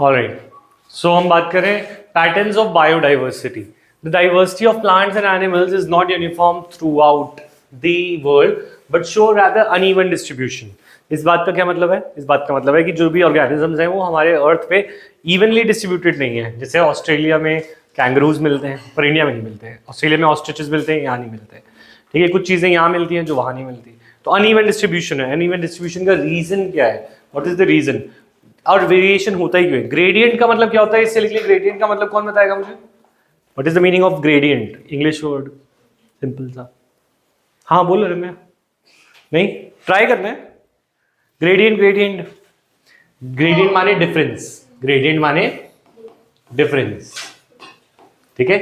Alright, सो हम बात करें patterns of biodiversity. The diversity of plants and animals is not uniform through out the world but show rather uneven distribution. इस बात का क्या मतलब है? इस बात का मतलब है कि जो भी ऑर्गेनिजम्स हैं वो हमारे अर्थ पे इवनली डिस्ट्रीब्यूटेड नहीं है. जैसे ऑस्ट्रेलिया में कैंगरूज मिलते हैं पर इंडिया में नहीं मिलते हैं. ऑस्ट्रेलिया में ऑस्ट्रिचेस मिलते हैं, यहाँ नहीं मिलते हैं. ठीक है, कुछ चीज़ें यहाँ मिलती हैं जो वहाँ नहीं मिलती. तो अनइवन डिस्ट्रीब्यूशन है. अनइवन डिस्ट्रीब्यूशन का रीजन क्या है? What is the reason? और वेरिएशन होता ही क्यों है? ग्रेडियंट का मतलब क्या होता है? इससे लिख लिया. ग्रेडियंट का मतलब कौन बताएगा मुझे? What is the meaning of gradient? English word, simple सा. हाँ बोल रहे मैं नहीं, ट्राई करना है. ग्रेडियंट ग्रेडियंट ग्रेडियंट माने डिफरेंस. ग्रेडियंट माने डिफरेंस. ठीक है,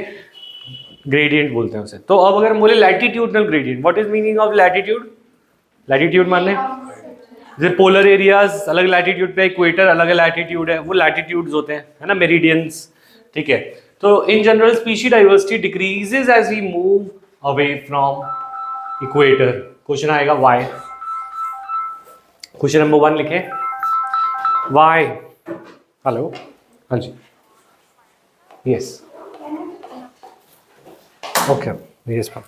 ग्रेडियंट बोलते हैं उसे. तो अब अगर हम बोले latitudinal gradient, what is meaning of latitude? Latitude माने जैसे पोलर एरियाज अलग लैटिट्यूड पे, इक्वेटर अलग लैटिट्यूड है, वो लैटिट्यूड्स होते हैं, है ना, मेरिडियंस. ठीक है, तो in general species diversity decreases as we move away from equator. Question आएगा व्हाई. क्वेश्चन नंबर 1 लिखे व्हाई. हेलो, हाँ जी, yes, okay, yes ma'am.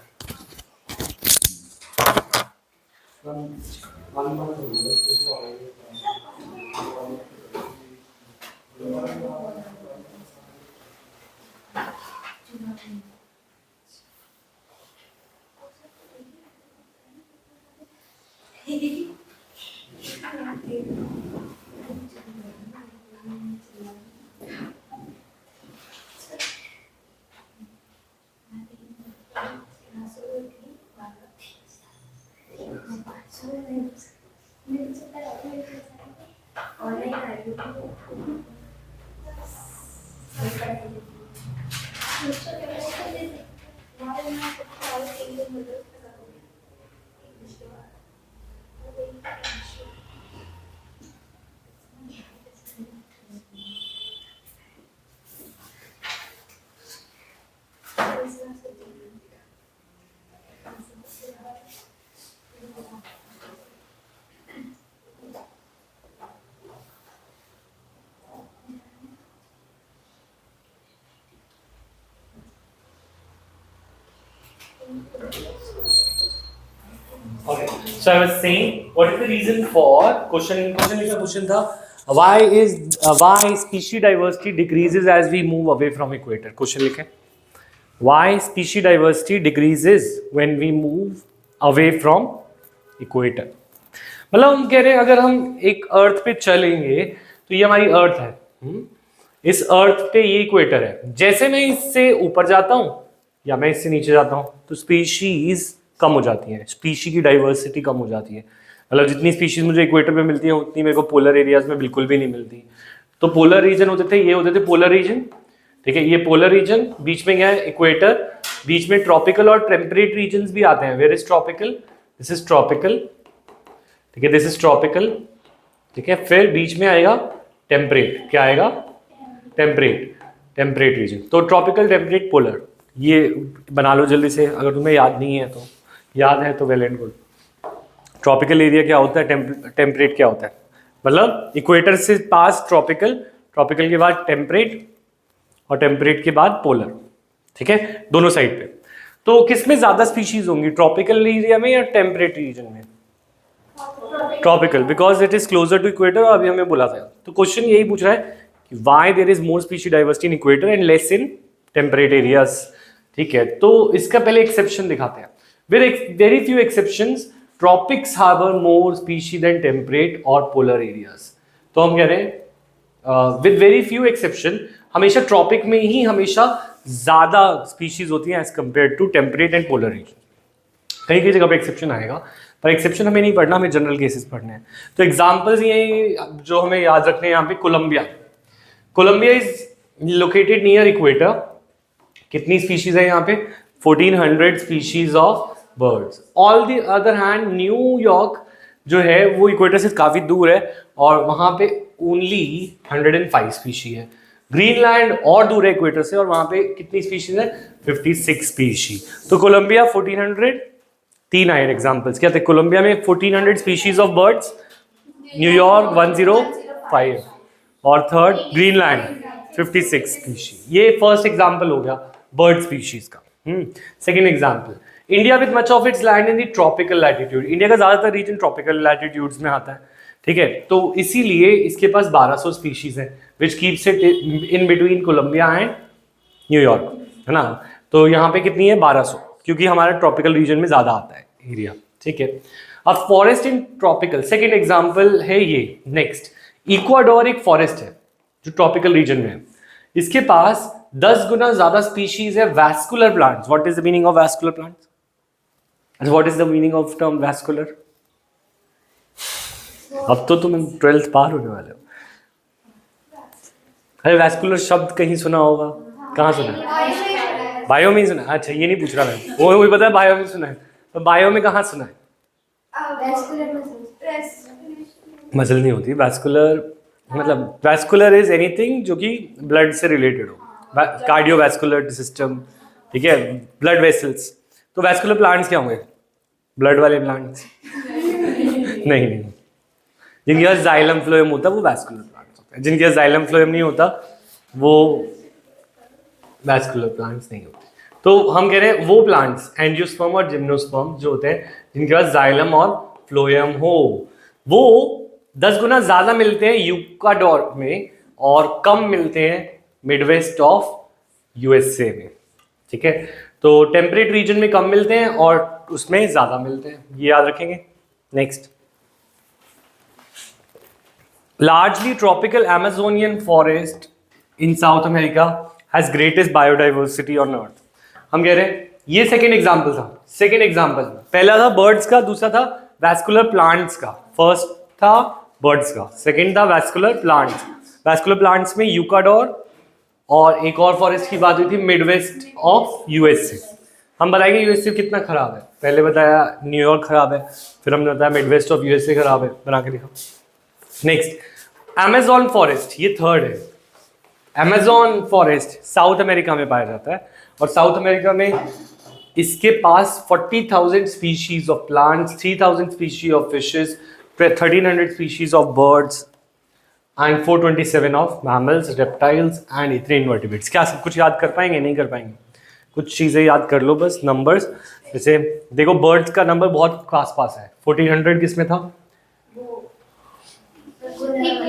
Okay, so I was saying, what is the reason for question था why species diversity decreases as we move away from equator. Question लिखे why species diversity decreases when we move away from equator. मतलब हम कह रहे हैं अगर हम एक अर्थ पे चलेंगे तो ये हमारी अर्थ है. इस अर्थ पे ये इक्वेटर है. जैसे मैं इससे ऊपर जाता हूँ या मैं इससे नीचे जाता हूँ तो स्पीशीज कम हो जाती है. स्पीशी की डाइवर्सिटी कम हो जाती है. मतलब जितनी स्पीशीज मुझे इक्वेटर पे मिलती है उतनी मेरे को पोलर एरियाज में बिल्कुल भी नहीं मिलती. तो पोलर रीजन होते थे, ये होते थे पोलर रीजन. ठीक है, ये पोलर रीजन, बीच में क्या है? इक्वेटर. बीच में ट्रॉपिकल और टेम्परेट रीजन भी आते हैं. Where is tropical? This is tropical. ठीक है, दिस इज ट्रॉपिकल. ठीक है, फिर बीच में आएगा टेम्परेट. क्या आएगा? टेम्परेट. Temperate region. तो ट्रॉपिकल, टेम्परेट, पोलर, ये बना लो जल्दी से. अगर तुम्हें याद नहीं है तो, याद है तो well and good. Tropical area क्या होता है? टेम्परेट क्या होता है? मतलब इक्वेटर से पास ट्रॉपिकल, ट्रॉपिकल के बाद टेम्परेट और टेम्परेट के बाद पोलर. ठीक है, दोनों साइड पे. तो किस में ज्यादा स्पीशीज होंगी, ट्रॉपिकल एरिया में या टेम्परेट रीजन में? Tropical, because it is closer to equator. अभी हमें बोला था. तो क्वेश्चन यही पूछ रहा है कि why there is more species diversity in equator and less in temperate areas. ठीक है, तो इसका पहले एक्सेप्शन दिखाते हैं. With very few exceptions tropics harbour more species than temperate और पोलर एरियाज. तो हम कह रहे हैं विद वेरी फ्यू एक्सेप्शन, हमेशा ट्रॉपिक में ही हमेशा ज्यादा स्पीशीज होती हैं as compare to temperate and polar region. कहीं कहीं जगह पर एक्सेप्शन आएगा, पर एक्सेप्शन हमें नहीं पढ़ना, हमें जनरल केसेस पढ़ने हैं. तो एग्जांपल्स ये जो हमें याद रखने हैं यहाँ पे, Colombia. Colombia is located near equator. कितनी स्पीशीज है यहाँ पे? 1400 species of birds. All the other hand New York जो है वो इक्वेटर से काफी दूर है और वहां पे ओनली 105 स्पीशी है. ग्रीनलैंड और दूर है इक्वेटर से और वहां पे कितनी स्पीशीज है? 56 स्पीशी. तो कोलंबिया 1400. 3 आए एग्जांपल्स. क्या थे? कोलंबिया में 1400 स्पीशीज ऑफ बर्ड्स, न्यूयॉर्क 105. और थर्ड ग्रीनलैंड 56 स्पीशीज। ये फर्स्ट एग्जांपल हो गया बर्ड स्पीशीज का। Second example, India with much of its land in the tropical latitude. India का ज्यादातर रीजन ट्रॉपिकल लैटिट्यूड्स में आता है, ठीक है। तो इसीलिए इसके पास 1200 स्पीशीज है which keeps it in between Colombia and New York, है ना। तो यहाँ पे कितनी है 1200, क्योंकि हमारा ट्रॉपिकल रीजन में ज्यादा आता है एरिया, ठीक है। अब forest in tropical, second example है ये। नेक्स्ट, इक्वाडोर एक फॉरेस्ट है जो ट्रॉपिकल रीजन में है, इसके पास 10 गुना ज्यादा स्पीशीज है vascular plants. What is the meaning of vascular plants? What is the meaning of term vascular? अब तो तुम 12th पार होने वाले हो। अरे वैस्कुलर शब्द कहीं सुना होगा, कहाँ सुना है? बायो में ही सुना है? अच्छा ये नहीं पूछ रहा मैं, वो पता है बायो में सुना है, तो बायो में कहाँ सुना है? मसल नहीं होती वैस्कुलर, मतलब वैस्कुलर इज एनीथिंग जो कि ब्लड से रिलेटेड हो, कार्डियोवैस्कुलर सिस्टम, ठीक है, ब्लड वेसल्स। तो वैस्कुलर प्लांट्स क्या होंगे? ब्लड वाले प्लांट्स? नहीं, जिनके पास जाइलम फ्लोएम होता है वो वैस्कुलर प्लांट्स होते हैं, जिनके पास जाइलम फ्लोएम नहीं होता वो वैस्कुलर प्लांट्स नहीं होते। तो हम कह रहे हैं वो प्लांट्स एंजियोस्पर्म और जिम्नोस्पर्म जो होते हैं जिनके पास जाइलम और फ्लोएम हो, वो 10 गुना ज्यादा मिलते हैं इक्वाडोर में और कम मिलते हैं मिडवेस्ट ऑफ यूएसए में, ठीक है। तो टेम्परेट रीजन में कम मिलते हैं और उसमें ज्यादा मिलते हैं, ये याद रखेंगे। Next, largely tropical Amazonian forest in South America has greatest biodiversity on earth। हम कह रहे हैं ये सेकेंड एग्जाम्पल था। सेकेंड एग्जाम्पल पहला था बर्ड्स का, दूसरा था वैस्कुलर प्लांट्स का। फर्स्ट था बर्ड्स का, सेकेंड था वैस्कुलर प्लांट्स। वैस्कुलर प्लांट्स में इक्वाडोर और एक और फॉरेस्ट की बात हुई थी मिडवेस्ट ऑफ यूएसए। हम बताएंगे यूएसए कितना खराब है, पहले बताया न्यूयॉर्क खराब है, फिर हमने बताया मिडवेस्ट ऑफ यूएसए खराब है, बना के दिखा। नेक्स्ट, अमेजॉन फॉरेस्ट, ये थर्ड है। अमेजॉन फॉरेस्ट साउथ अमेरिका में पाया जाता है और साउथ अमेरिका में इसके पास 40,000 species of plants, 3,000 species of fishes, 1,300 species of birds and 427 of mammals, reptiles and इतने इनवर्टिब्रेट्स। क्या सब कुछ याद कर पाएंगे? नहीं कर पाएंगे, कुछ चीज़ें याद कर लो बस, नंबर्स। जैसे देखो बर्ड्स का नंबर बहुत आस पास है, 1400 किसमें था?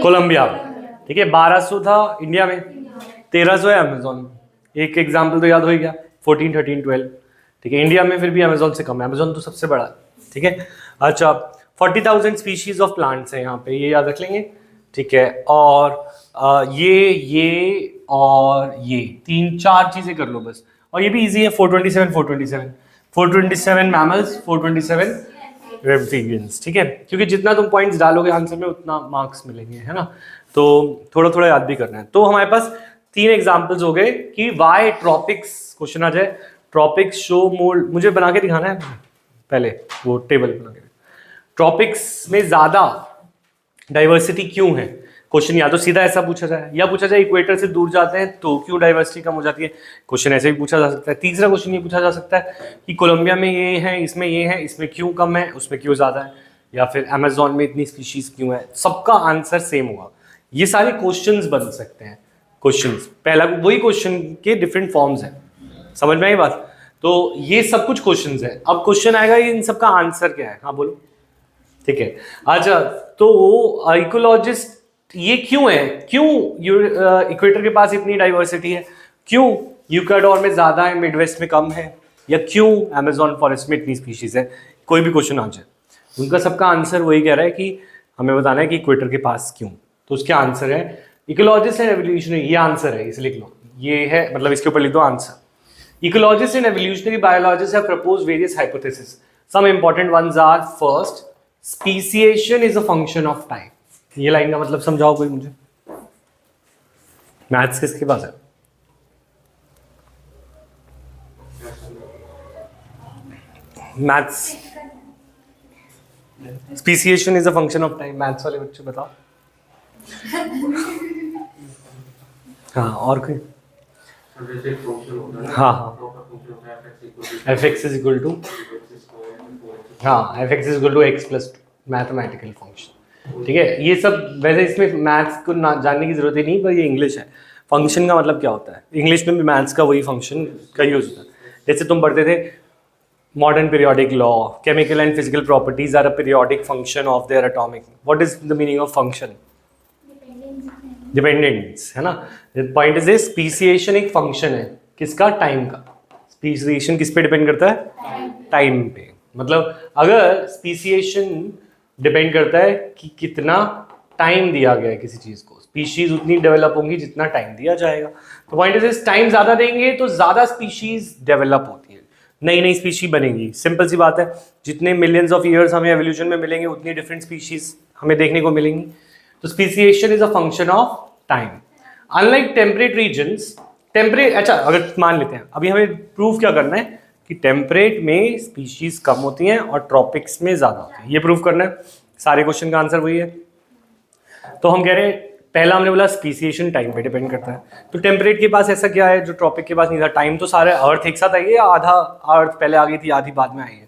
कोलंबिया, ठीक है। 1200 था इंडिया में, 1300 है अमेजोन में। एक एग्जाम्पल तो याद हो गया, 14, 13, 12, ठीक है। इंडिया में फिर भी अमेजोन से कम है, अमेजोन तो सबसे बड़ा है, ठीक है। अच्छा, 40,000 स्पीशीज ऑफ प्लांट्स है यहाँ पे, ये याद रख लेंगे, ठीक है। और ये और ये 3-4 चीजें कर लो बस, और ये भी इजी है। 427 मैमल्स, 427 रेप्टिलियंस, ठीक है। क्योंकि जितना तुम पॉइंट्स डालोगे आंसर में उतना मार्क्स मिलेंगे, है ना। तो थोड़ा थोड़ा याद भी करना है। तो हमारे पास 3 एग्जांपल्स हो गए कि वाई ट्रॉपिक्स, क्वेश्चन आ जाए ट्रॉपिक्स शो मोर, मुझे बना के दिखाना है पहले वो टेबल बना के। ट्रॉपिक्स में ज्यादा डाइवर्सिटी क्यों है? क्वेश्चन या तो सीधा ऐसा पूछा जाए या पूछा जाए इक्वेटर से दूर जाते हैं तो क्यों डाइवर्सिटी कम हो जाती है। क्वेश्चन ऐसे भी पूछा जा सकता है। तीसरा क्वेश्चन ये पूछा जा सकता है कि कोलंबिया में ये है, इसमें ये है, इसमें क्यों कम है, उसमें क्यों ज्यादा है, या फिर अमेजोन में इतनी स्पीशीज क्यों है। सबका आंसर सेम होगा। ये सारे क्वेश्चंस बन सकते हैं। क्वेश्चंस पहला वही क्वेश्चन के डिफरेंट फॉर्म्स हैं, समझ में आई बात? तो ये सब कुछ क्वेश्चंस है। अब क्वेश्चन आएगा इन सबका आंसर क्या है? हाँ बोलो, ठीक है। अच्छा, तो इकोलॉजिस्ट ये क्यों है, क्यों इक्वेटर के पास इतनी डाइवर्सिटी है, क्यों इक्वाडोर में ज्यादा है, मिडवेस्ट में कम है, या क्यों अमेजॉन फॉरेस्ट में इतनी स्पीशीज है? कोई भी क्वेश्चन आ जाए, उनका सबका आंसर वही कह रहा है कि हमें बताना है कि इक्वेटर के पास क्यों। तो उसके आंसर है इकोलॉजिस्ट एंड एवोल्यूशनरी, ये आंसर है, इसे लिख लो, ये है, मतलब इसके ऊपर लिख दो answer. Ecologist and evolutionary biologist have proposed various hypothesis. Some important ones are, first, speciation is a function of time. ये लाइन का मतलब समझाओ कोई मुझे। मैथ्स किसके पास है? Maths, speciation is a function of time, maths वाले बच्चे बताओ। हाँ, और कोई? हाँ, fx is equal to x plus 2, mathematical function. ठीक है, ये सब वैसे इसमें मैथ्स को ना जानने की जरूरत ही नहीं, पर ये इंग्लिश है। फंक्शन का मतलब क्या होता है, इंग्लिश में भी मैथ्स का वही फंक्शन का यूज होता है। जैसे तुम पढ़ते थे modern periodic law, chemical and physical properties are a periodic function of their atomic, what is the meaning of function? Dependence, है ना। पॉइंट इज दिस, स्पीसिएशन एक फंक्शन है किसका? टाइम का। स्पीसिएशन किस पे डिपेंड करता है? टाइम पे। मतलब अगर स्पीसिएशन डिपेंड करता है कि कितना टाइम दिया गया है किसी चीज को, स्पीशीज उतनी डेवलप होंगी जितना टाइम दिया जाएगा। तो पॉइंट इज दिस, टाइम ज्यादा देंगे तो ज्यादा स्पीशीज डेवलप होती है, नई नई स्पीशी बनेगी। सिंपल सी बात है, जितने मिलियंस ऑफ ईयर्स हमें एवोल्यूशन में मिलेंगे उतनी डिफरेंट स्पीशीज हमें देखने को मिलेंगी। तो speciation is a function of time. Unlike temperate regions, temperate, अच्छा अगर मान लेते हैं, अभी हमें प्रूव क्या करना है कि टेम्परेट में स्पीशीज कम होती हैं और ट्रॉपिक्स में ज्यादा होती है, ये प्रूव करना है। सारे क्वेश्चन का आंसर वही है। तो हम कह रहे हैं, पहला हमने बोला स्पीसिएशन टाइम पे डिपेंड करता है, तो टेम्परेट के पास ऐसा क्या है जो ट्रॉपिक के पास नहीं था? टाइम तो सारे अर्थ एक साथ आई है, आधा अर्थ पहले आ गई थी, आधी बाद में आई है,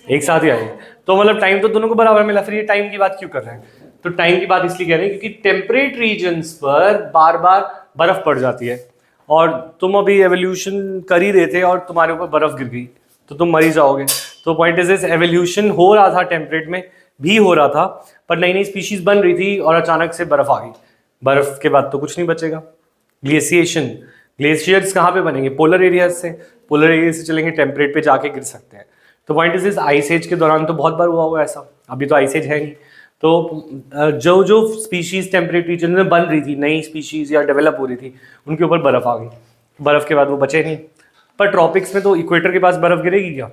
एक साथ ही आई है। तो मतलब टाइम तो दोनों को बराबर मिला, फिर ये टाइम की बात क्यों कर रहे हैं? तो टाइम की बात इसलिए कह रहे हैं क्योंकि टेम्परेट रीजन्स पर बार बार बर्फ पड़ जाती है, और तुम अभी एवोल्यूशन कर ही रहे थे और तुम्हारे ऊपर बर्फ गिर गई तो तुम मर ही जाओगे। तो पॉइंट इज दिस, एवोल्यूशन हो रहा था टेम्परेट में भी हो रहा था, पर नई नई स्पीशीज बन रही थी और अचानक से बर्फ आ गई, बर्फ के बाद तो कुछ नहीं बचेगा। ग्लेशिएशन, ग्लेशियर्स कहाँ पे बनेंगे? पोलर एरिया से, पोलर एरिया से चलेंगे टेम्परेट पे जाके गिर सकते हैं। तो पॉइंट इज इस, आइस एज के दौरान तो बहुत बार हुआ हुआ ऐसा, अभी तो आइस एज है नहीं। तो जो जो स्पीशीज टेम्परेट रीजन में बन रही थी, नई स्पीशीज या डेवलप हो रही थी, उनके ऊपर बर्फ आ गई, बर्फ के बाद वो बचे नहीं। पर ट्रॉपिक्स में तो इक्वेटर के पास बर्फ गिरेगी क्या?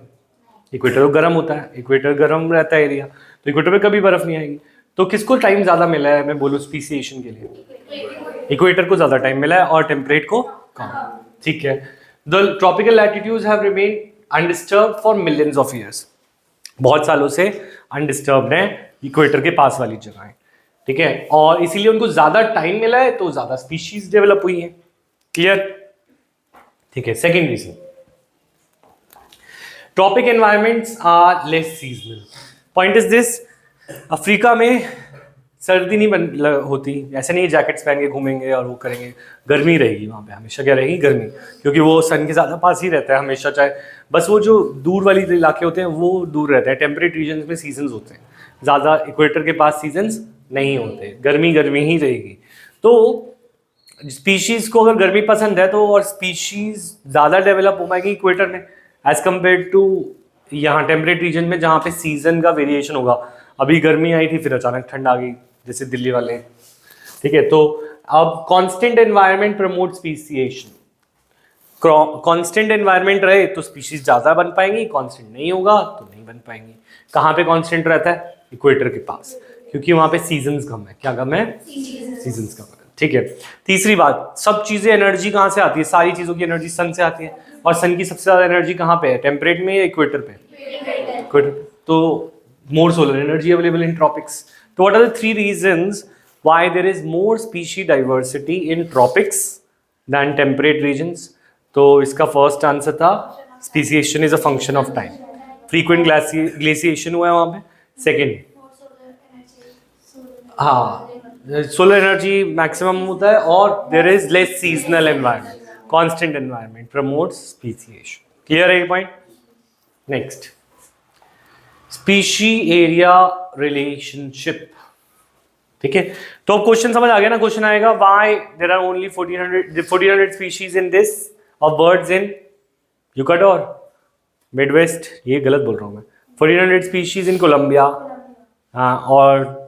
इक्वेटर तो गर्म होता है, इक्वेटर गर्म रहता है एरिया, तो इक्वेटर पे कभी बर्फ नहीं आएगी। तो किसको टाइम ज्यादा मिला है, मैं बोलूँ स्पीसिएशन के लिए? इक्वेटर को ज्यादा टाइम मिला है और टेम्परेट को कम। ठीक है। The tropical latitudes have remained undisturbed for millions of years, बहुत सालों से अनडिस्टर्ब्ड है इक्वेटर के पास वाली जगह है। ठीक है, और इसीलिए उनको ज्यादा टाइम मिला है तो ज्यादा स्पीशीज डेवलप हुई है। क्लियर? ठीक है। Second reason, tropic environments are less seasonal. Point is this, Africa में सर्दी नहीं होती, ऐसे नहीं जैकेट्स पहन के घूमेंगे और वो करेंगे, गर्मी रहेगी वहाँ पे हमेशा। क्या रहेगी? गर्मी, क्योंकि वो सन के ज़्यादा पास ही रहता है हमेशा, चाहे बस वो जो दूर वाली इलाके होते हैं वो दूर रहते हैं। टेम्परेट रीजन में सीजन्स होते हैं ज़्यादा, इक्वेटर के पास सीजन्स नहीं होते, गर्मी गर्मी ही रहेगी। तो स्पीशीज को अगर गर्मी पसंद है तो, और स्पीशीज ज़्यादा डेवलप हो पाएगी इक्वेटर में एज कम्पेयर टू यहाँ टेम्परेट रीजन में, जहाँ पे सीजन का वेरिएशन होगा। अभी गर्मी आई थी फिर अचानक ठंड आ गई, जैसे दिल्ली वाले। ठीक है, तो अब constant environment promote speciation. Constant environment रहे तो स्पीशीज ज्यादा बन पाएंगी, कांस्टेंट नहीं होगा तो नहीं बन पाएंगी। कहाँ पे कांस्टेंट रहता है? इक्वेटर के पास, क्योंकि वहां पे सीजन्स कम है। क्या कम है? सीजन्स कम है। ठीक है। तीसरी बात, सब चीजें, एनर्जी कहाँ से आती है? सारी चीजों की एनर्जी सन से आती है, और सन की सबसे ज्यादा एनर्जी कहाँ पे है? टेम्परेट में या इक्वेटर पे? इक्वेटर। तो more solar energy available in tropics. So what are the three reasons why there is more species diversity in tropics than temperate regions? तो इसका फर्स्ट आंसर था speciation is a function of time. Frequent glaciation हुआ है वहाँ पे। Second, हाँ, solar energy maximum होता है, और there is less seasonal environment, constant environment promotes speciation. Clear है ये point? Next, species area relationship. ठीक है, तो क्वेश्चन समझ आ गया ना? क्वेश्चन आएगा, why there are only 1400 species in this of birds in Ecuador Midwest, ये गलत बोल रहा हूँ मैं, 1400 स्पीशीज इन कोलंबिया, हाँ, और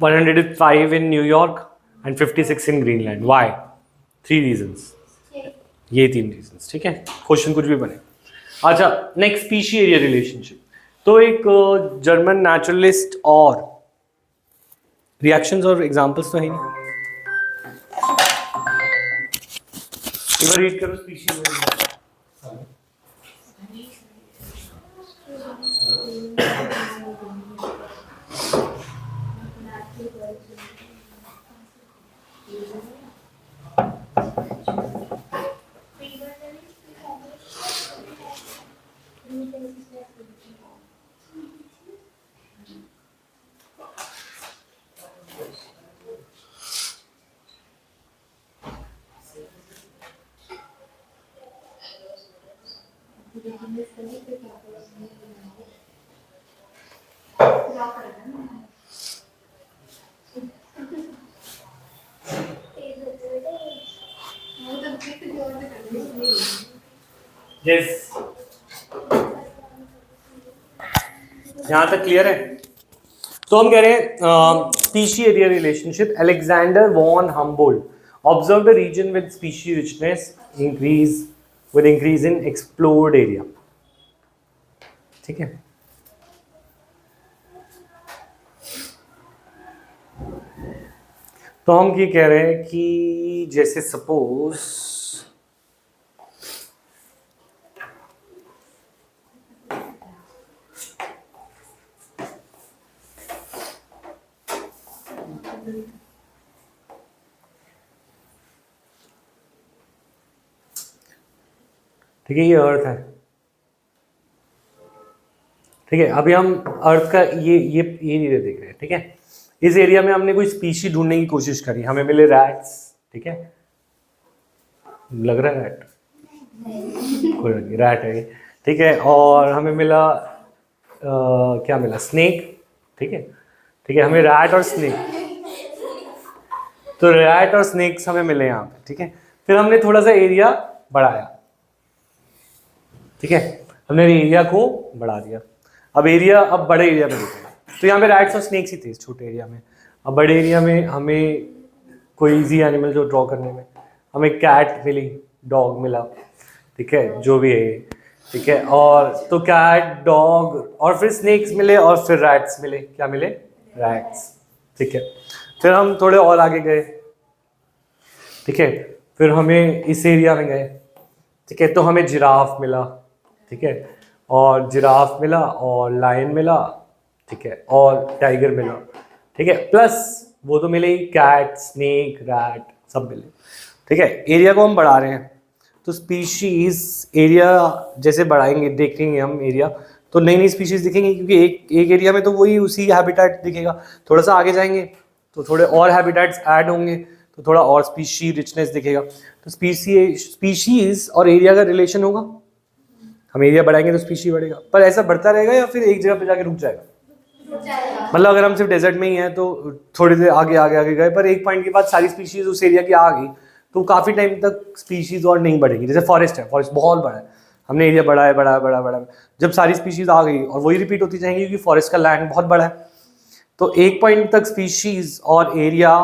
105 in New York and 56 in Greenland. Why? 3 reasons, ये 3 रीजंस। ठीक है, क्वेश्चन कुछ भी बने। अच्छा, नेक्स्ट, स्पीशी एरिया रिलेशनशिप। तो एक जर्मन नेचुरलिस्ट, और रिएक्शंस और एग्जांपल्स तो है नहीं, एक बार रीड करो स्पीशीज एरिया। यस, यहाँ तक क्लियर है? तो हम कह रहे हैं species area relationship. Alexander von Humboldt observe the region with species richness increase with increase in explored area. ठीक है, तो हम ये कह रहे हैं कि जैसे सपोज ठीक है, ये अर्थ है. ठीक है, अभी हम अर्थ का ये एरिया देख रहे हैं. ठीक है, इस एरिया में हमने कोई स्पीशी ढूंढने की कोशिश करी, हमें मिले रैट्स. ठीक है, लग रहा है रैट, कोई नहीं, रैट है ये. ठीक है, और हमें मिला क्या मिला? स्नेक. ठीक है, ठीक है, हमें रैट और स्नेक, तो रैट और स्नेक्स हमें मिले यहाँ पे. ठीक है, फिर हमने थोड़ा सा एरिया बढ़ाया. ठीक है, हमने एरिया को बढ़ा दिया. अब एरिया, अब बड़े एरिया में देखेंगे, तो यहाँ पे रैट्स और स्नेक्स ही थे इस छोटे एरिया में. अब बड़े एरिया में हमें कोई इजी एनिमल जो ड्रॉ करने में, हमें कैट मिली, डॉग मिला. ठीक है, जो भी है. ठीक है, और तो कैट, डॉग, और फिर स्नेक्स मिले, और फिर रैट्स मिले. क्या मिले? रैट्स. ठीक है, फिर हम थोड़े और आगे गए. ठीक है, फिर हमें इस एरिया में गए. ठीक है, तो हमें जिराफ मिला. ठीक है, और जिराफ मिला, और लायन मिला. ठीक है, और टाइगर मिला. ठीक है, प्लस वो तो मिले ही, कैट, स्नेक, रैट, सब मिले. ठीक है, एरिया को हम बढ़ा रहे हैं, तो स्पीशीज एरिया जैसे बढ़ाएंगे, देखेंगे हम एरिया, तो नई नई स्पीशीज दिखेंगी, क्योंकि एक एरिया में तो वही उसी हैबिटेट दिखेगा. थोड़ा सा आगे जाएंगे तो थोड़े और हैबिटेट्स ऐड होंगे, तो थोड़ा और स्पीशी रिचनेस दिखेगा. तो स्पीशीज और एरिया का रिलेशन होगा. हम एरिया बढ़ाएंगे तो स्पीशी बढ़ेगा, पर ऐसा बढ़ता रहेगा या फिर एक जगह पे जाके रुक जाएगा? मतलब अगर हम सिर्फ डेजर्ट में ही हैं तो थोड़ी देर आगे आगे आगे गए, पर एक पॉइंट के बाद सारी स्पीशीज उस एरिया की आ गई, तो काफ़ी टाइम तक स्पीशीज और नहीं बढ़ेगी. जैसे फॉरेस्ट है, फॉरेस्ट बहुत बड़ा है, हमने एरिया बढ़ाया बढ़ाया बढ़ाया बढ़ाया, जब सारी स्पीशीज आ गई और वही रिपीट होती जाएंगी, क्योंकि फॉरेस्ट का लैंड बहुत बड़ा है, तो एक पॉइंट तक स्पीशीज और एरिया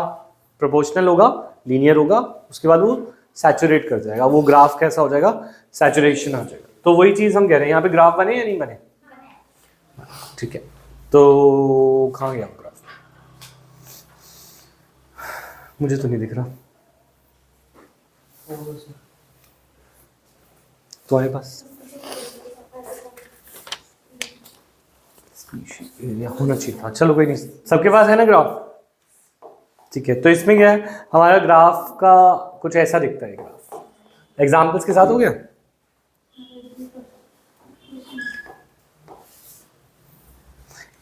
प्रोपोर्शनल होगा, लीनियर होगा. उसके बाद वो सैचुरेट कर जाएगा, वो ग्राफ कैसा हो जाएगा? सैचुरेशन आ जाएगा. तो वही चीज़ हम कह रहे हैं, यहाँ पे ग्राफ बने या नहीं बने? ठीक है, तो कहाँ गया ग्राफ? मुझे तो नहीं दिख रहा. तो आए पास एरिया होना चाहिए था. चलो कोई नहीं, सबके पास है ना ग्राफ? ठीक है, तो इसमें क्या है, हमारा ग्राफ का कुछ ऐसा दिखता है. ग्राफ एग्जाम्पल्स के साथ हो गया.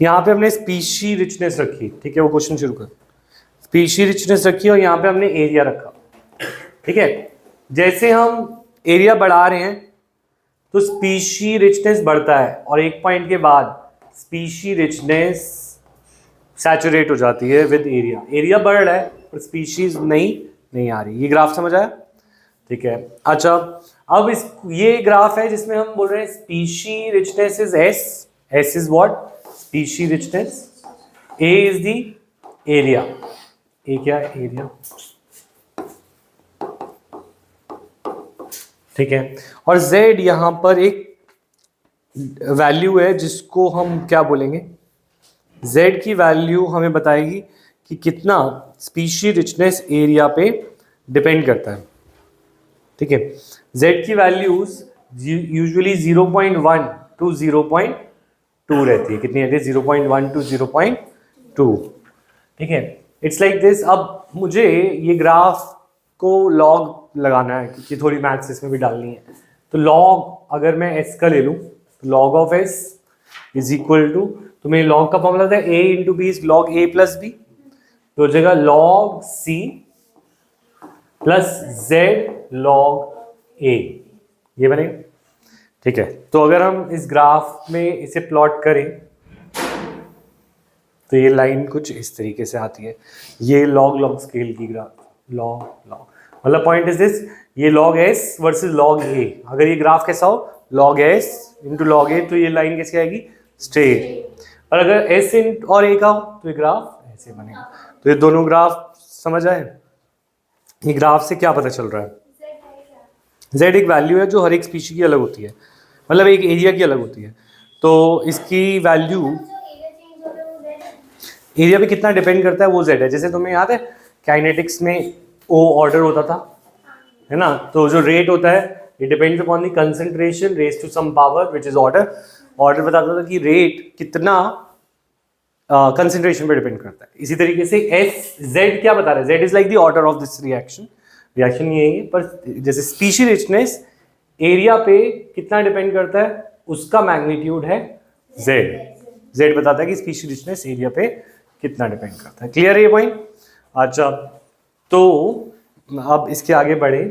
यहाँ पे हमने स्पीशी रिचनेस रखी. ठीक है, वो क्वेश्चन शुरू कर. स्पीशी रिचनेस रखी और यहाँ पे हमने एरिया रखा. ठीक है, जैसे हम एरिया बढ़ा रहे हैं तो स्पीशी रिचनेस बढ़ता है, और एक पॉइंट के बाद स्पीशी रिचनेस सैचुरेट हो जाती है विद एरिया. एरिया बढ़ रहा है पर स्पीशीज नहीं आ रही. ये ग्राफ समझ आया? ठीक है, अच्छा, अब ये ग्राफ है जिसमें हम बोल रहे हैं species richness is S. S is what? Species richness. A is the area. A क्या है? एरिया. ठीक है, और z यहां पर एक वैल्यू है जिसको हम क्या बोलेंगे? z की वैल्यू हमें बताएगी कि कितना स्पीशी रिचनेस एरिया पे डिपेंड करता है. ठीक है, z की वैल्यूज यूजुअली 0.1 टू 0.2 रहती है. कितनी रहती है? 0.1 टू 0.2. ठीक है, इट्स लाइक दिस. अब मुझे ये ग्राफ को लॉग लगाना है, क्योंकि थोड़ी मैथ्स इसमें भी डालनी है. तो लॉग अगर मैं s का ले लूँ, तो log of s is equal to, तो मेरे लॉग का फॉर्मूला था a into B is log a plus B, तो हो जाएगा log c plus z log a. ये बनेगा. ठीक है, तो अगर हम इस ग्राफ में इसे प्लॉट करें तो ये लाइन कुछ इस तरीके से आती है, ये लॉग लॉग स्केल की ग्राफ, लॉग लॉग मतलब पॉइंट इज दिस, ये लॉग एस वर्सेस लॉग ए। अगर ये ग्राफ कैसा हो, लॉग एस इंटू लॉग ए, तो ये लाइन कैसी आएगी, स्ट्रेट। और अगर एस इन और ए का हो तो ये ग्राफ ऐसे बनेगा। तो ये दोनों ग्राफ समझ आए। ये ग्राफ से क्या पता चल रहा है, z एक वैल्यू है जो हर एक स्पीशी की अलग होती है, मतलब एक एरिया की अलग होती है। तो इसकी वैल्यू एरिया पे कितना डिपेंड करता है वो z है। जैसे तुम्हें याद है काइनेटिक्स में ओ ऑर्डर होता था, है ना, तो जो रेट होता है it depends upon the concentration raise to some power which is order. Order बताता था कि रेट कितना कंसंट्रेशन पे डिपेंड करता है। इसी तरीके से एस जेड क्या बता रहा है, Z is like the order of this reaction, reaction ये है। पर जैसे स्पीशी रिचनेस एरिया पे कितना डिपेंड करता है, उसका मैग्नीट्यूड है जेड। जेड बताता है कि स्पीशी रिचनेस एरिया पे कितना डिपेंड करता है। क्लियर है ये पॉइंट। अच्छा, तो अब इसके आगे बढ़े,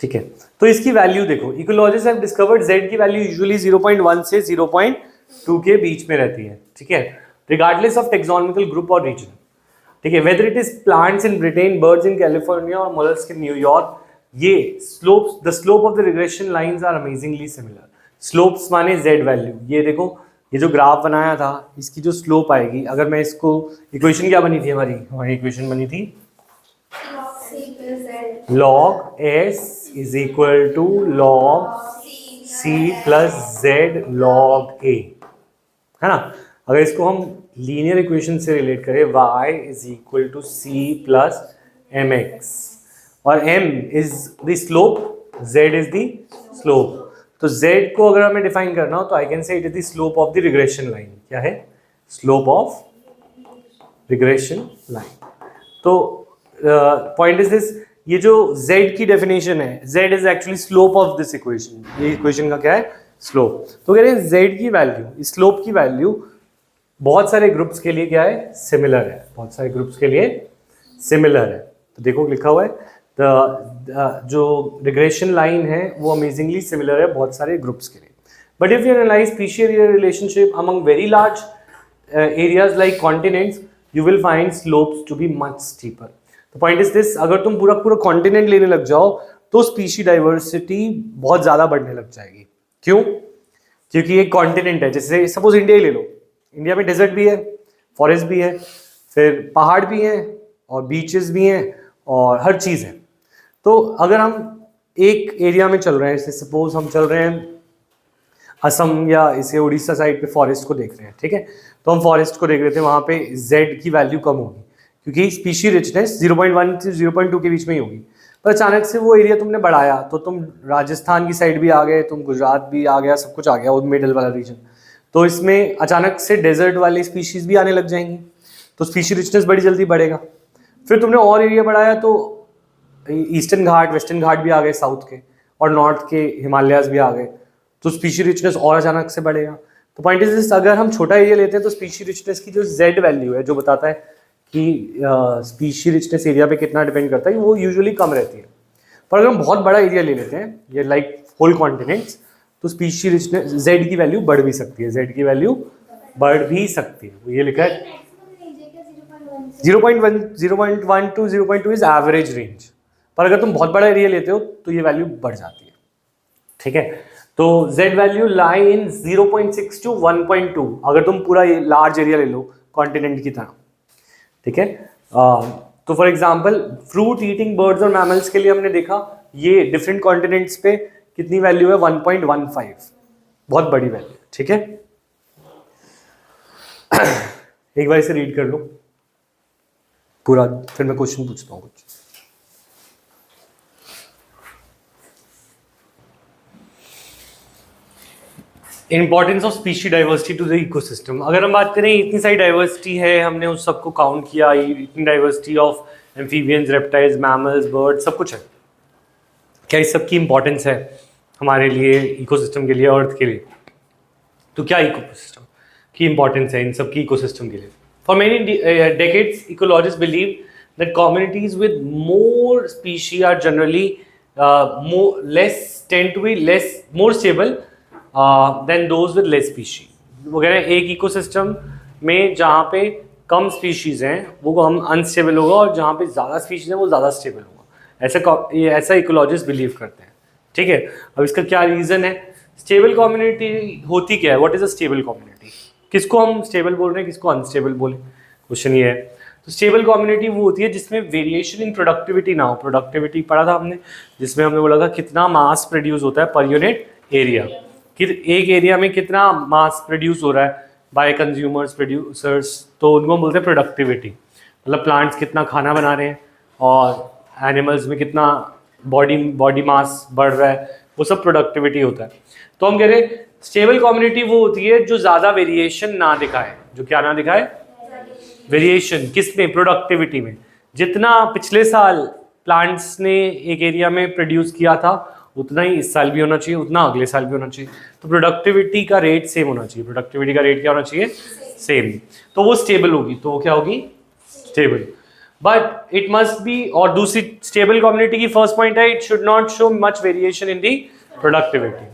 ठीक है। तो इसकी वैल्यू देखो, इकोलॉजिस्ट हैव डिस्कवर्ड z की वैल्यू यूजुअली 0.1 से 0.2 के बीच में रहती है, ठीक है, रिगार्डलेस ऑफ टेक्सोनॉमिकल ग्रुप और रीजन, ठीक है। Whether it is plants in Britain, birds in California और मोलस्क इन न्यूयॉर्क, ये slopes, the slope of the regression lines are amazingly similar. Slopes माने z वैल्यू, ये देखो ये जो ग्राफ बनाया था इसकी जो स्लोप आएगी, अगर मैं इसको, इक्वेशन क्या बनी थी हमारी इक्वेशन बनी थी log s is equal to log c plus z log a, है ना। अगर इसको हम लीनियर इक्वेशन से रिलेट करें, y is equal to c plus mx और m is the slope, z is the slope। तो z को अगर हमें डिफाइन करना हो तो I can say it is the slope of the regression line. क्या है, स्लोप ऑफ रिग्रेशन लाइन। तो पॉइंट इज दिस, ये जो z की डेफिनेशन है, z is actually slope of this equation, ये इक्वेशन का क्या है, स्लोप। तो कह रहे हैं z की वैल्यू, स्लोप की वैल्यू बहुत सारे ग्रुप्स के लिए क्या है, सिमिलर है, बहुत सारे ग्रुप्स के लिए सिमिलर है। तो देखो लिखा हुआ है जो रिग्रेशन लाइन है वो अमेजिंगली सिमिलर है बहुत सारे ग्रुप्स के लिए। But if you analyse spatial relationship among very large areas like continents, you will find slopes to be much steeper. तो पॉइंट इज दिस, अगर तुम पूरा पूरा कॉन्टिनेंट लेने लग जाओ तो स्पीशी डाइवर्सिटी बहुत ज्यादा बढ़ने लग जाएगी। क्यों? क्योंकि एक कॉन्टिनेंट है, जैसे सपोज इंडिया ही ले लो, इंडिया में डेजर्ट भी है, फॉरेस्ट भी है, फिर पहाड़ भी हैं और बीचेस भी हैं और हर चीज़ है। तो अगर हम एक एरिया में चल रहे हैं, जैसे सपोज हम चल रहे हैं असम या इसे उड़ीसा साइड पे फॉरेस्ट को देख रहे हैं, ठीक है, तो हम फॉरेस्ट को देख रहे थे, वहाँ पे जेड की वैल्यू कम होगी क्योंकि स्पीशी रिचनेस 0.1 से 0.2 के बीच में ही होगी। पर अचानक से वो एरिया तुमने बढ़ाया तो तुम राजस्थान की साइड भी आ गए, तुम गुजरात भी आ गया, सब कुछ आ गया, वो मिडल वाला रीजन। तो इसमें अचानक से डेजर्ट वाली स्पीशीज भी आने लग जाएंगी, तो स्पीशी रिचनेस बड़ी जल्दी बढ़ेगा। फिर तुमने और एरिया बढ़ाया तो ईस्टर्न घाट, वेस्टर्न घाट भी आ गए साउथ के, और नॉर्थ के हिमालयाज भी आ गए, तो स्पीशी रिचनेस और अचानक से बढ़ेगा। तो पॉइंट इज दिस, अगर हम छोटा एरिया लेते हैं तो स्पीशी रिचनेस की जो जेड वैल्यू है, जो बताता है कि स्पीशी रिचनेस एरिया पे कितना डिपेंड करता है, वो यूजुअली कम रहती है। पर अगर हम बहुत बड़ा एरिया ले लेते हैं, ये लाइक होल कॉन्टिनेंट्स, तो स्पीशी रिचनेस जेड की वैल्यू बढ़ भी सकती है, जेड की वैल्यू बढ़ भी सकती है। ये लिखा है 0.1 टू 0.2 इज एवरेज रेंज। पर अगर तुम बहुत बड़ा एरिया लेते हो तो ये वैल्यू बढ़ जाती है, ठीक है। तो z value lie in 0.6 to 1.2 अगर तुम पूरा लार्ज एरिया ले लो कॉन्टिनेंट की तरह, ठीक है। तो for example fruit eating birds और मैमल्स के लिए हमने देखा ये डिफरेंट कॉन्टिनेंट्स पे कितनी वैल्यू है, 1.15, बहुत बड़ी वैल्यू, ठीक है। एक बार इसे रीड कर लो पूरा, फिर मैं क्वेश्चन पूछता हूँ कुछ। Importance of species diversity to the ecosystem. अगर हम बात करें इतनी सारी डाइवर्सिटी है, हमने उस सबको काउंट किया, इतनी diversity of amphibians, reptiles, mammals, birds, सब कुछ है। क्या इस सब की इंपॉर्टेंस है हमारे लिए, इकोसिस्टम के लिए, अर्थ के लिए? तो क्या इकोसिस्टम की इंपॉर्टेंस है इन सब की इकोसिस्टम के लिए? For many decades ecologist believe that communities with more species are generally less tend to be less more stable than those with less species वगैरह। एक इकोसिस्टम में जहाँ पे कम स्पीशीज हैं वो हम अनस्टेबल होगा, और जहाँ पे ज़्यादा स्पीशीज हैं वो ज़्यादा स्टेबल होगा। ऐसा इकोलॉजिस्ट बिलीव करते हैं। ठीक है, अब इसका क्या रीज़न है? स्टेबल कम्युनिटी होती क्या है? What is a stable community? किसको हम स्टेबल बोल रहे हैं, किसको अनस्टेबल बोले? क्वेश्चन ये है। तो स्टेबल कम्युनिटी वो होती है जिसमें वेरिएशन इन प्रोडक्टिविटी ना हो। प्रोडक्टिविटी पढ़ा था हमने, जिसमें हमने बोला था कितना मास प्रोड्यूस होता है पर यूनिट एरिया, कि एक एरिया में कितना मास प्रोड्यूस हो रहा है बाय कंज्यूमर्स प्रोड्यूसर्स, तो उनको हम बोलते हैं प्रोडक्टिविटी। मतलब प्लांट्स कितना खाना बना रहे हैं और एनिमल्स में कितना बॉडी मास बढ़ रहा है, वो सब प्रोडक्टिविटी होता है। तो हम कह रहे हैं स्टेबल कम्युनिटी वो होती है जो ज़्यादा वेरिएशन ना दिखाए। जो क्या ना दिखाए? वेरिएशन। किसमें? प्रोडक्टिविटी में। जितना पिछले साल प्लांट्स ने एक एरिया में प्रोड्यूस किया था उतना ही इस साल भी होना चाहिए, उतना अगले साल भी होना चाहिए। तो प्रोडक्टिविटी का रेट सेम होना चाहिए। प्रोडक्टिविटी का रेट क्या होना चाहिए? सेम। तो वो स्टेबल होगी। तो वो क्या होगी? Stable. But it must be, और दूसरी स्टेबल कम्युनिटी की फर्स्ट पॉइंट है, it should not show much variation in the productivity.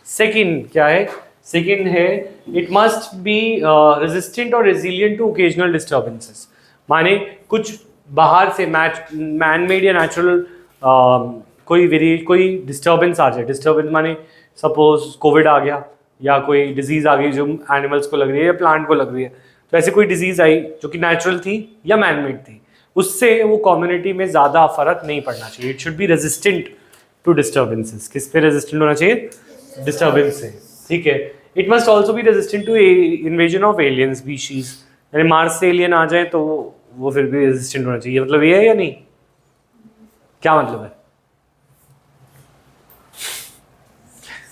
Second क्या है? सेकेंड है इट मस्ट बी रेजिस्टेंट और रेजिलियंट टू ओकेजनल डिस्टर्बेंसेस। माने कुछ बाहर से मैन मेड या नेचुरल कोई डिस्टर्बेंस आ जाए। डिस्टर्बेंस माने सपोज कोविड आ गया या कोई डिजीज आ गई जो एनिमल्स को लग रही है या प्लांट को लग रही है। तो ऐसे कोई डिजीज आई जो कि नेचुरल थी या मैन मेड थी, उससे वो कम्युनिटी में ज़्यादा फर्क नहीं पड़ना चाहिए। It should be resistant to disturbances. किस पे रेजिस्टेंट होना चाहिए? डिस्टर्बेंस से। ठीक है। It must also be resistant to invasion of alien species. यानी मार्स से एलियन आ जाए तो वो फिर भी रेजिस्टेंट होना चाहिए। मतलब ये है या नहीं? क्या मतलब है?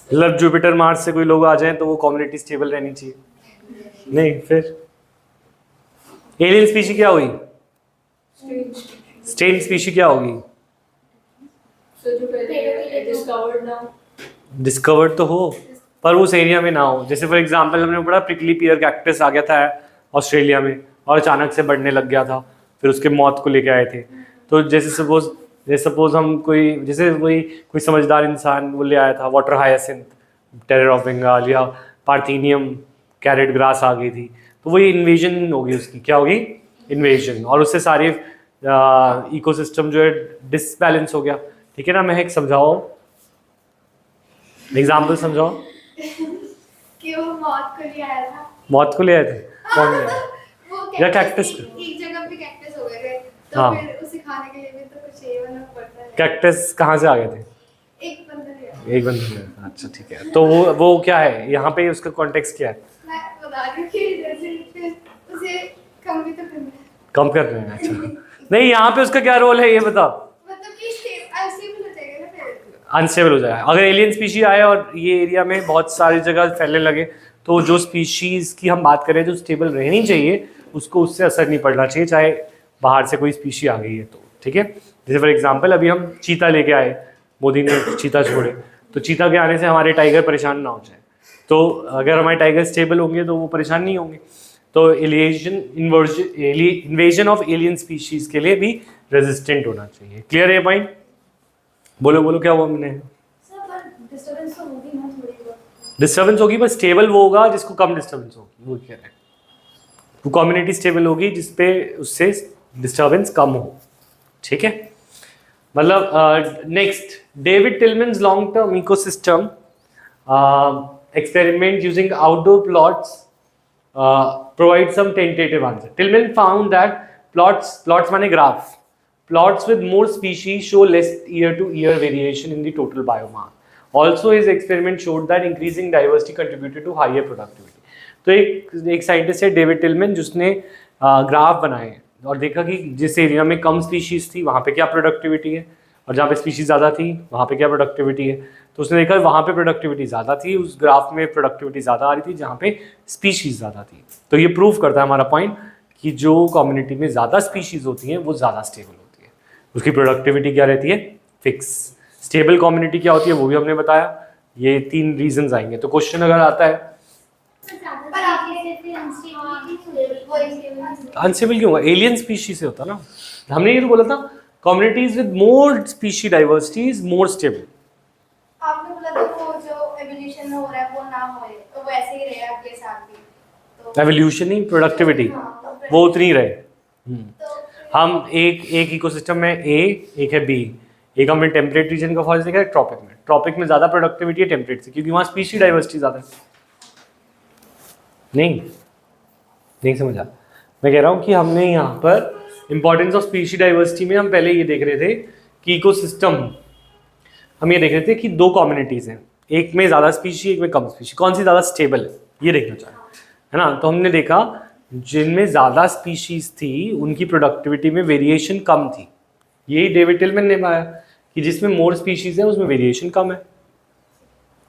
मतलब जुपिटर मार्स से कोई लोग आ जाएं तो वो कम्युनिटी स्टेबल रहनी चाहिए? नहीं। फिर एलियन स्पीशी क्या हुई? स्ट्रेंज स्पीशी क्या होगी? डिस्कवर्ड तो हो पर उस एरिया में ना हो। जैसे फॉर एग्जांपल हमने पढ़ा प्रिकली पियर कैक्टस आ गया था ऑस्ट्रेलिया में और अचानक से बढ़ने लग गया था, फिर उसके मौत को लेके आए थे। तो जैसे सपोज हम कोई समझदार इंसान वो ले आया था water hyacinth, terror of Bengal, या पार्थेनियम कैरेट ग्रास आ गई थी, तो वही इन्वेजन होगी उसकी। क्या होगी? इन्वेजन। और उससे सारे इकोसिस्टम जो है डिसबैलेंस हो गया। ठीक है ना? मैं एक समझाओ, एग्जाम्पल समझाओ। कि वो मौत को ले आया था। मौत को ले आए थे? कौन ले आया? या कैक्टस को? एक जगह पे कैक्टस हो गए थे तो हाँ। फिर उसे खाने के लिए भी तो कुछ ये होना पड़ता है। कैक्टस कहाँ से आ गए थे? एक बंदा लिया। एक बंदा ले आया था। अच्छा ठीक है। तो वो क्या है यहाँ पे? उसका कॉन्टेक्स्ट क्या है? मैं बता रही हूँ कि जैसे फिर उसे कम भी तो करना है। कम कर रहे हैं? अच्छा नहीं, यहाँ पे उसका क्या रोल है ये बताओ। मतलब कि अनस्टेबल हो जाएगा ना फिर। अनस्टेबल हो जाए। अगर एलियन स्पीशीज आए और ये एरिया में बहुत सारी जगह फैलने लगे तो जो स्पीशीज की हम बात करें जो स्टेबल रहनी चाहिए उसको उससे असर नहीं पड़ना चाहिए, चाहे बाहर से कोई स्पीशी आ गई है तो। ठीक है। जैसे फॉर एग्जांपल अभी हम चीता लेके आए, मोदी ने चीता छोड़े, तो चीता के आने से हमारे टाइगर परेशान ना हो जाए। तो अगर हमारे टाइगर स्टेबल होंगे तो वो परेशान नहीं होंगे। तो इन्वेजन ऑफ एलियन स्पीशीज के लिए भी रेजिस्टेंट होना चाहिए। क्लियर है पॉइंट? बोलो क्या हुआ मैंने? डिस्टर्बेंस तो होगी ना थोड़ी बहुत। डिस्टर्बेंस होगी पर स्टेबल वो होगा जिसको कम डिस्टर्बेंस होगी। वो क्या है? वो कम्युनिटी स्टेबल होगी जिसपे उससे डिस्टर्बेंस कम हो। ठीक है। मतलब next, David Tilman's long term ecosystem experiment using outdoor plots provide some tentative answer. Tillman found that plots माने graph, plots with more species show less year to year variation in the total biomass. Also his experiment showed that increasing diversity contributed to higher productivity. तो एक scientist है David Tilman जिसने graph बनाए और देखा कि जिस एरिया में कम स्पीशीज थी वहाँ पे क्या प्रोडक्टिविटी है और जहाँ पे स्पीशीज ज़्यादा थी वहाँ पे क्या प्रोडक्टिविटी है। तो उसने देखा वहाँ पे प्रोडक्टिविटी ज़्यादा थी, उस ग्राफ में प्रोडक्टिविटी ज़्यादा आ रही थी जहाँ पे स्पीशीज़ ज़्यादा थी। तो ये प्रूव करता है हमारा पॉइंट कि जो कम्युनिटी में ज़्यादा स्पीशीज़ होती हैं वो ज़्यादा स्टेबल होती है, उसकी प्रोडक्टिविटी क्या रहती है? फिक्स। स्टेबल कम्युनिटी क्या होती है वो भी हमने बताया। ये 3 रीजंस आएंगे। तो क्वेश्चन अगर आता है अनस्टेबल क्यों होगा? एलियन स्पीशीज से होता ना। हमने ये तो बोला था Communities with more species diversity is more stable. आपने बोला था वो जो एवोल्यूशन हो रहा है वो ना होए तो वो ऐसे ही रहे अगले साल भी तो एवोल्यूशन ही प्रोडक्टिविटी हाँ, वो उतनी ही रहे। तो हम एक इकोसिस्टम में ए, एक है बी, एक हमने टेम्परेट रीजन का फॉरेस्ट देखा है, ट्रॉपिक में ज़्यादा प्रोडक्टिविटी है टेम्परेट से, क्योंकि वहाँ स्पीशी डाइवर्सिटी ज़्यादा है। नहीं समझा। मैं कह रहा हूँ कि हमने यहाँ पर इंपॉर्टेंस ऑफ स्पीशी डाइवर्सिटी में हम पहले ये देख रहे थे कि इकोसिस्टम, हम ये देख रहे थे कि दो कम्युनिटीज़ हैं, एक में ज़्यादा स्पीशी, एक में कम स्पीशी, कौन सी ज़्यादा स्टेबल है ये देखना चाह रहे हैं, है ना। तो हमने देखा जिनमें ज़्यादा स्पीशीज़ थी उनकी प्रोडक्टिविटी में वेरिएशन कम थी। यही डेविड टिलमैन ने पाया कि जिसमें मोर स्पीशीज़ है उसमें वेरिएशन कम है।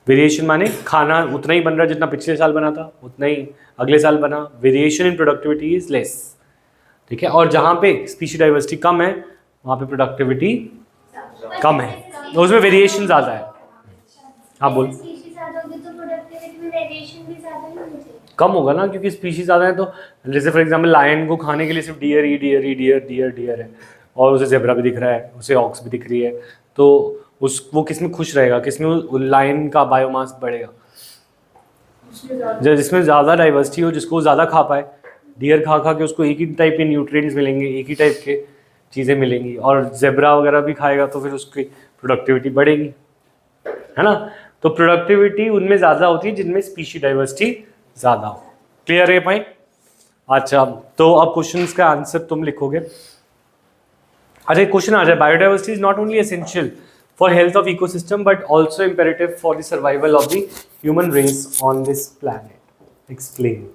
वेरिएशन माने खाना उतना ही बन रहा है जितना पिछले साल बना था, उतना ही अगले साल बना। Variation in productivity is less, ठीक है। और जहाँ पे स्पीशी डाइवर्सिटी कम है वहाँ पे प्रोडक्टिविटी कम है, तो उसमें वेरिएशन ज़्यादा है। हाँ बोल। कम होगा ना, क्योंकि स्पीशीज ज़्यादा है। तो जैसे फॉर एग्जांपल लायन को खाने के लिए सिर्फ डियर है, और उसे जेब्रा भी दिख रहा है, उसे ऑक्स भी दिख रही है, तो वो किस में खुश रहेगा, किस में लायन का बायोमास बढ़ेगा, जिसमें ज़्यादा डाइवर्सिटी हो, जिसको ज़्यादा खा पाए। डियर खा के उसको एक ही टाइप के न्यूट्रिएंट्स मिलेंगे, एक ही टाइप के चीज़ें मिलेंगी, और जेब्रा वगैरह भी खाएगा तो फिर उसकी प्रोडक्टिविटी बढ़ेगी, है ना। तो प्रोडक्टिविटी उनमें ज़्यादा होती है जिनमें स्पीशी डाइवर्सिटी ज़्यादा हो। क्लियर है भाई? अच्छा, तो अब क्वेश्चंस का आंसर तुम लिखोगे। अच्छा, क्वेश्चन आ जाए, biodiversity is not only essential for health of ecosystem but also imperative for the survival of the human race on this planet. Explain.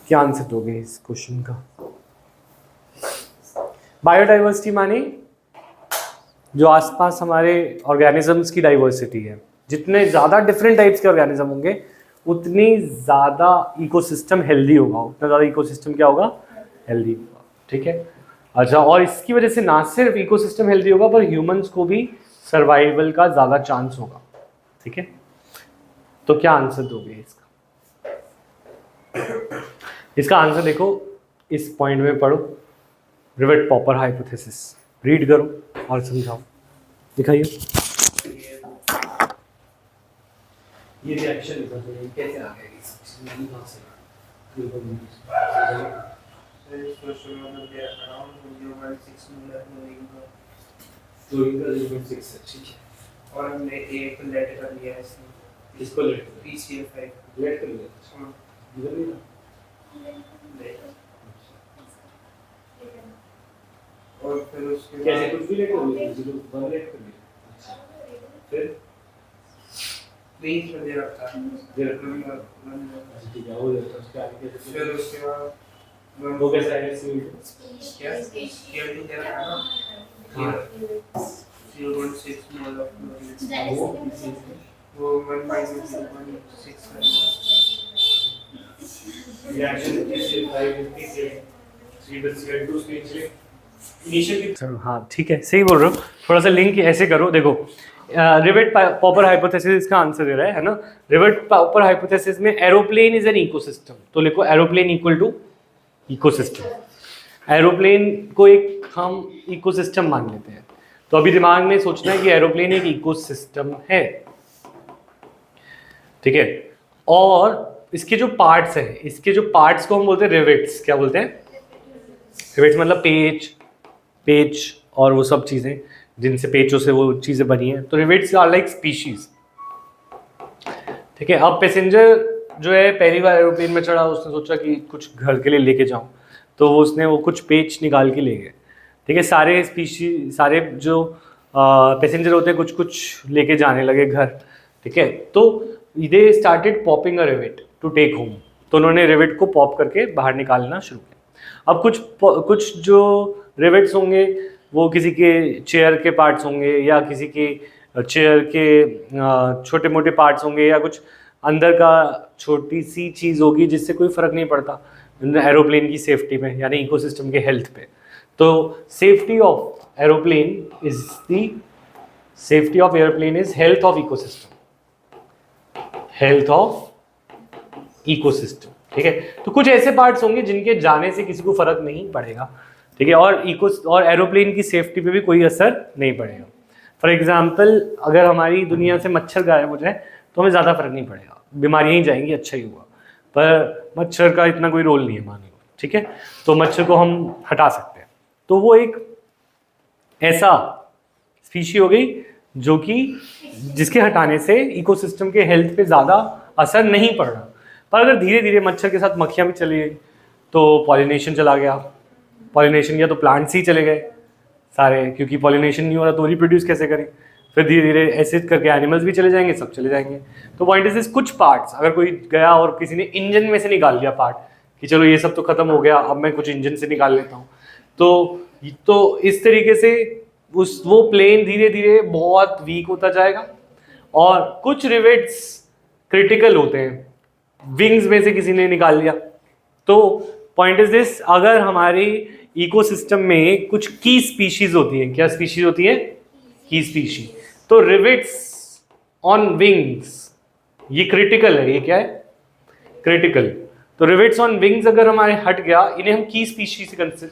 क्या आंसर दोगे इस क्वेश्चन का? बायोडाइवर्सिटी माने जो आसपास हमारे ऑर्गेनिजम्स की डाइवर्सिटी है। जितने ज़्यादा डिफरेंट टाइप्स के ऑर्गेनिज्म होंगे उतनी ज़्यादा इकोसिस्टम हेल्दी होगा, उतना ज़्यादा इकोसिस्टम क्या होगा? हेल्दी होगा, ठीक है। अच्छा, और इसकी वजह से ना सिर्फ इकोसिस्टम हेल्दी होगा पर ह्यूमंस को भी सर्वाइवल का ज़्यादा चांस होगा, ठीक है। तो क्या आंसर दोगे इसका? इसका आंसर देखो, इस पॉइंट में पढ़ो, रिवेट पॉपर हाइपोथेसिस रीड करो और समझाओ, दिखाइए। ये रिएक्शन कैसे आ गया? और हमने एक लेट कर लिया है इसमें। इसको लेट PCl5 लेट कर लिया। हाँ इधर नहीं था? और फिर उसके कैसे बाद कुछ भी लेट कर लिया? जीरो वन लेट कर लिया। अच्छा, फिर 20 में दे रखा है। दे रखा है। अच्छा, ठीक है, वो देता उसके आगे कैसे? फिर उसके बाद वो कैसे आएगा सील? क्या नहीं दे रखा ना। हाँ। 0.6 मोल ऑफ वो वो 1 - 0.6 रिएक्शन PCl5 3 स्टेज इनिशियल। चलो हाँ ठीक है, सही बोल रहे हो। थोड़ा सा लिंक ऐसे करो, देखो रिवेट पॉपर हाइपोथेसिस इसका आंसर दे रहा है ना। रिवेट पॉपर हाइपोथेसिस में एरोप्लेन इज एन इकोसिस्टम, तो लिखो aeroplane equal to ecosystem. Aeroplane को एक हम इकोसिस्टम मान लेते हैं, तो अभी दिमाग में सोचना है कि एरोप्लेन एक इकोसिस्टम है, ठीक है। और इसके जो पार्ट्स हैं, इसके जो पार्ट्स को हम बोलते हैं रिवेट्स। क्या बोलते हैं? रिवेट्स मतलब पेच और वो सब चीज़ें जिनसे पेचों से वो चीज़ें बनी हैं, तो रिवेट्स आर लाइक स्पीशीज, ठीक है। अब पैसेंजर जो है पहली बार एरोप्लेन में चढ़ा, उसने सोचा कि कुछ घर के लिए लेके जाऊं, तो उसने वो कुछ पेच निकाल के ले गए, ठीक है। सारे जो पैसेंजर होते हैं कुछ लेके जाने लगे घर, ठीक है। तो they started popping a rivet to take home, तो उन्होंने रिवेट को पॉप करके बाहर निकालना शुरू किया। अब कुछ जो रिवेट्स होंगे वो किसी के चेयर के पार्ट्स होंगे, या किसी के चेयर के छोटे मोटे पार्ट्स होंगे, या कुछ अंदर का छोटी सी चीज़ होगी जिससे कोई फ़र्क नहीं पड़ता एरोप्लेन की सेफ्टी में, यानी इकोसिस्टम के हेल्थ पे। तो safety of aeroplane is health of ecosystem, ठीक है। तो कुछ ऐसे पार्ट्स होंगे जिनके जाने से किसी को फर्क नहीं पड़ेगा, ठीक है, और एरोप्लेन की सेफ्टी पे भी कोई असर नहीं पड़ेगा। फॉर एग्जाम्पल अगर हमारी दुनिया से मच्छर गायब हो जाए तो हमें ज़्यादा फर्क नहीं पड़ेगा, बीमारियाँ ही जाएंगी, अच्छा ही हुआ, पर मच्छर का इतना कोई रोल नहीं है मान लो, ठीक है, तो मच्छर को हम हटा सकते हैं। तो वो एक ऐसा स्पीशी हो गई जो कि जिसके हटाने से इकोसिस्टम के हेल्थ पे ज़्यादा असर नहीं पड़ रहा। पर अगर धीरे धीरे मच्छर के साथ मक्खियाँ भी चली गई तो पॉलिनेशन चला गया, पॉलिनेशन किया तो प्लांट्स ही चले गए सारे, क्योंकि पॉलिनेशन नहीं हो रहा तो रिप्रोड्यूस कैसे करें, फिर धीरे धीरे ऐसे करके एनिमल्स भी चले जाएंगे, सब चले जाएंगे। तो पॉइंट इज दिस, कुछ पार्ट्स अगर कोई गया और किसी ने इंजन में से निकाल लिया पार्ट कि चलो ये सब तो खत्म हो गया, अब मैं कुछ इंजन से निकाल लेता हूँ, तो इस तरीके से वो प्लेन धीरे धीरे बहुत वीक होता जाएगा। और कुछ रिवेट्स क्रिटिकल होते हैं, विंग्स में से किसी ने निकाल लिया। तो पॉइंट इज दिस, अगर हमारे इकोसिस्टम में कुछ की स्पीशीज होती है, क्या स्पीशीज होती है? की स्पीशीज। तो रिवेट्स ऑन विंग्स ये क्रिटिकल है, ये क्या है? क्रिटिकल। तो रिवेट्स ऑन विंग्स अगर हमारे हट गया, इन्हें हम की स्पीशीज से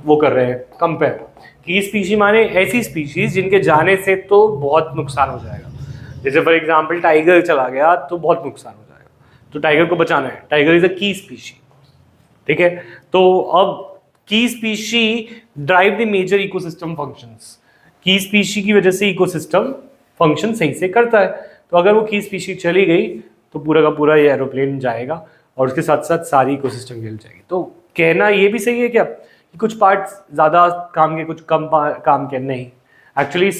वो कर रहे हैं कंपेयर। की स्पीशी माने ऐसी स्पीशीज जिनके जाने से तो बहुत नुकसान हो जाएगा। जैसे फॉर एग्जांपल टाइगर चला गया तो बहुत नुकसान हो जाएगा, तो टाइगर को बचाना है, टाइगर इज अ की स्पीशी, ठीक है। तो अब key species drive the major ecosystem functions, key species की वजह से इकोसिस्टम फंक्शन सही से करता है। तो अगर वो की स्पीशी चली गई तो पूरा का पूरा ये एरोप्लेन जाएगा और उसके साथ साथ सारी इकोसिस्टम हिल जाएगी। तो कहना ये भी सही है क्या कि कुछ पार्ट्स ज़्यादा काम के, कुछ कम काम के? नहीं, एक्चुअली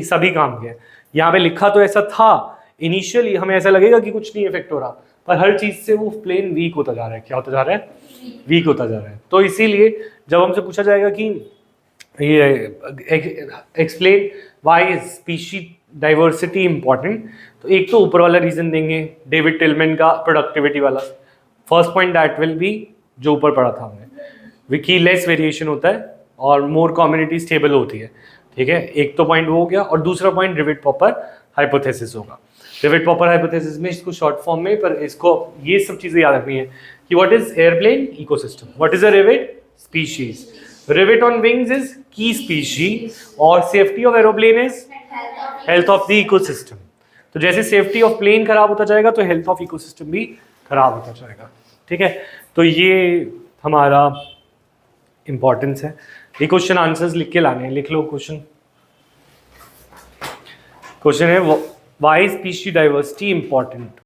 सभी काम के। यहाँ पे लिखा तो ऐसा था, इनिशियली हमें ऐसा लगेगा कि कुछ नहीं इफेक्ट हो रहा, पर हर चीज़ से वो प्लेन वीक होता जा रहा है। क्या होता जा रहा है? वीक होता जा रहा है। तो इसीलिए जब हमसे पूछा जाएगा कि ये explain why is species diversity important, तो एक तो ऊपर वाला रीजन देंगे डेविड टिलमैन का प्रोडक्टिविटी वाला। First point that will be जो ऊपर पढ़ा था हमने, विकी लेस वेरिएशन होता है और मोर कम्युनिटी स्टेबल होती है, ठीक है। एक तो पॉइंट वो हो गया, और दूसरा पॉइंट रिवेट पॉपर हाइपोथेसिस होगा। रिवेट पॉपर हाइपोथेसिस में इसको शॉर्ट फॉर्म में, पर इसको ये सब चीज़ें याद रखनी है कि what is airplane? Ecosystem. What is a rivet? Species. Rivet on wings is की स्पीशी, और safety of aeroplane is health of the ecosystem. तो जैसे सेफ्टी ऑफ प्लेन खराब होता जाएगा तो हेल्थ ऑफ इकोसिस्टम भी खराब होता जाएगा, ठीक है। तो ये हमारा इंपॉर्टेंस है। ये क्वेश्चन आंसर्स लिख के लाने हैं, लिख लो क्वेश्चन। क्वेश्चन है व्हाई स्पीशी डाइवर्सिटी इंपॉर्टेंट।